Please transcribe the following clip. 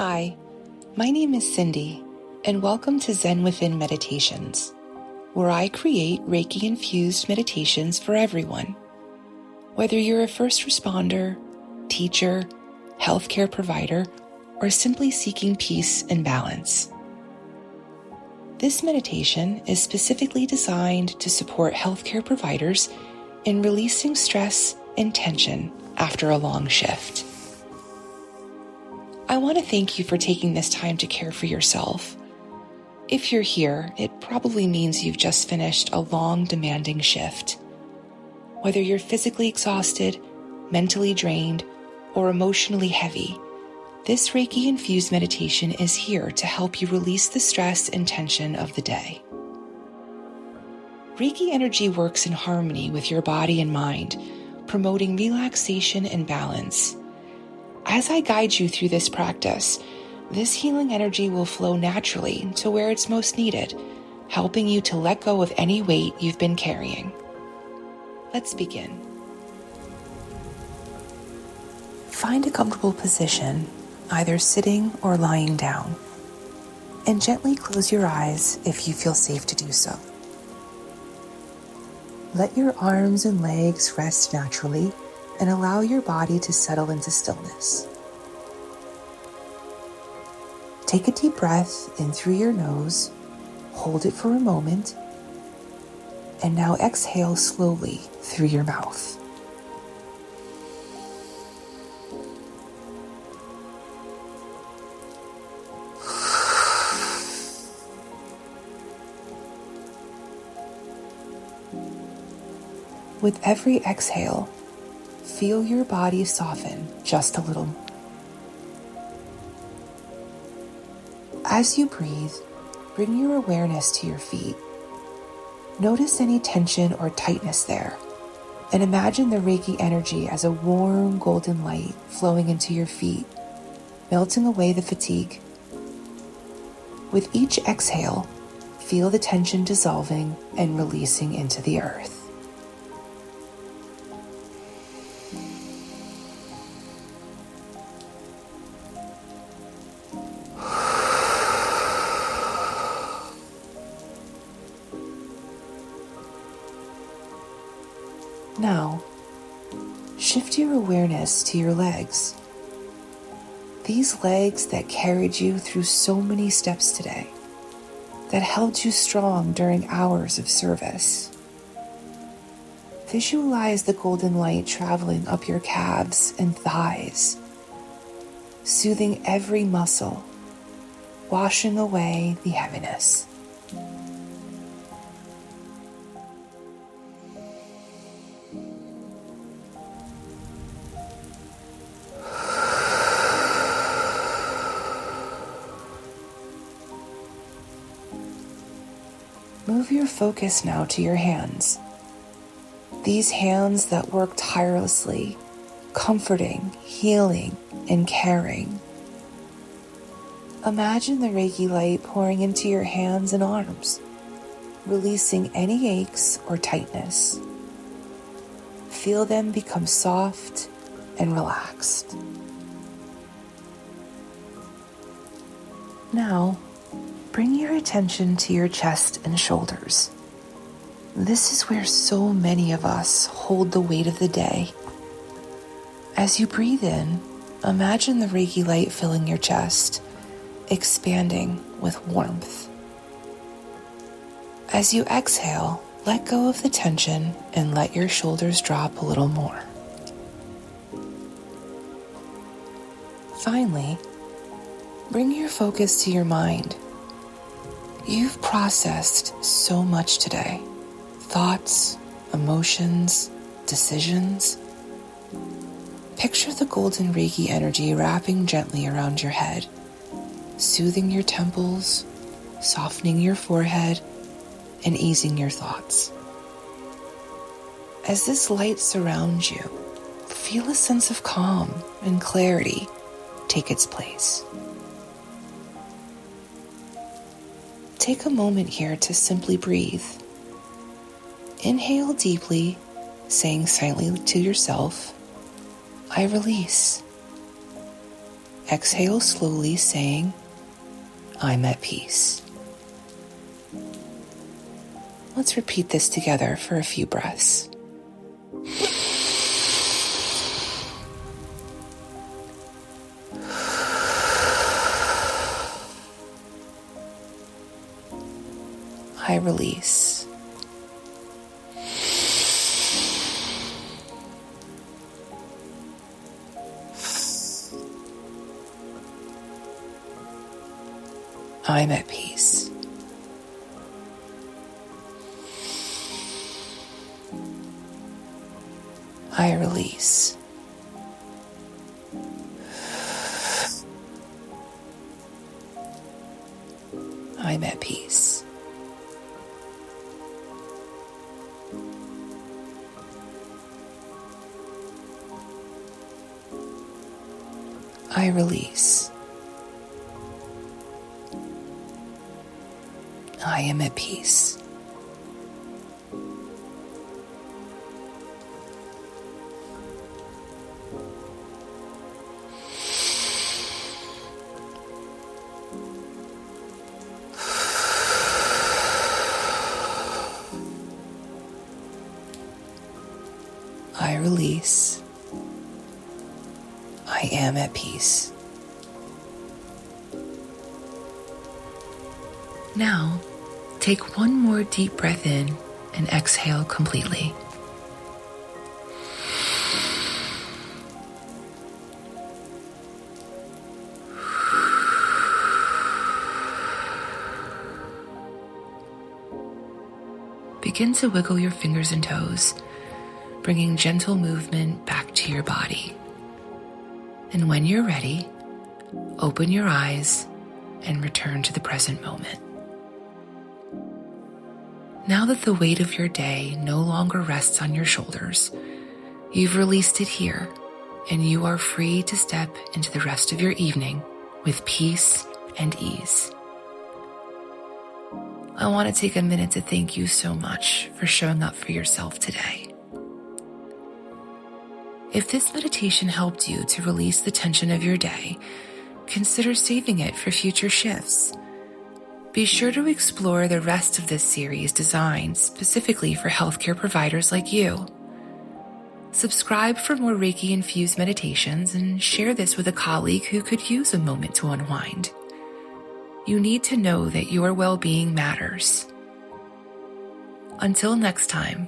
Hi, my name is Cindy, and welcome to Zen Within Meditations, where I create Reiki Infused meditations for everyone. Whether you're a first responder, teacher, healthcare provider, or simply seeking peace and balance. This meditation is specifically designed to support healthcare providers in releasing stress and tension after a long shift. I want to thank you for taking this time to care for yourself. If you're here, it probably means you've just finished a long, demanding shift. Whether you're physically exhausted, mentally drained, or emotionally heavy, this Reiki Infused meditation is here to help you release the stress and tension of the day. Reiki energy works in harmony with your body and mind, promoting relaxation and balance. As I guide you through this practice, this healing energy will flow naturally to where it's most needed, helping you to let go of any weight you've been carrying. Let's begin. Find a comfortable position, either sitting or lying down, and gently close your eyes if you feel safe to do so. Let your arms and legs rest naturally and allow your body to settle into stillness. Take a deep breath in through your nose, hold it for a moment, and now exhale slowly through your mouth. With every exhale, feel your body soften just a little. As you breathe, bring your awareness to your feet. Notice any tension or tightness there, and imagine the Reiki energy as a warm golden light flowing into your feet, melting away the fatigue. With each exhale, feel the tension dissolving and releasing into the earth. Now, shift your awareness to your legs. These legs that carried you through so many steps today, that held you strong during hours of service. Visualize the golden light traveling up your calves and thighs, soothing every muscle, washing away the heaviness. Move your focus now to your hands. These hands that work tirelessly, comforting, healing, and caring. Imagine the Reiki light pouring into your hands and arms, releasing any aches or tightness. Feel them become soft and relaxed. Now, bring your attention to your chest and shoulders. This is where so many of us hold the weight of the day. As you breathe in, imagine the Reiki light filling your chest, expanding with warmth. As you exhale, let go of the tension and let your shoulders drop a little more. Finally, bring your focus to your mind. You've processed so much today. Thoughts, emotions, decisions. Picture the golden Reiki energy wrapping gently around your head, soothing your temples, softening your forehead, and easing your thoughts. As this light surrounds you, feel a sense of calm and clarity take its place. Take a moment here to simply breathe. Inhale deeply, saying silently to yourself, "I release." exhale slowly, saying, I'm at peace. Let's repeat this together for a few breaths. I release. I'm at peace. I release. I'm at peace. I release. I am at peace. I release. I am at peace. Now, take one more deep breath in and exhale completely. Begin to wiggle your fingers and toes, bringing gentle movement back to your body. And when you're ready, open your eyes and return to the present moment. Now that the weight of your day no longer rests on your shoulders, you've released it here, and you are free to step into the rest of your evening with peace and ease. I want to take a minute to thank you so much for showing up for yourself today. If this meditation helped you to release the tension of your day, consider saving it for future shifts. Be sure to explore the rest of this series designed specifically for healthcare providers like you. Subscribe for more Reiki Infused meditations and share this with a colleague who could use a moment to unwind. You need to know that your well-being matters. Until next time,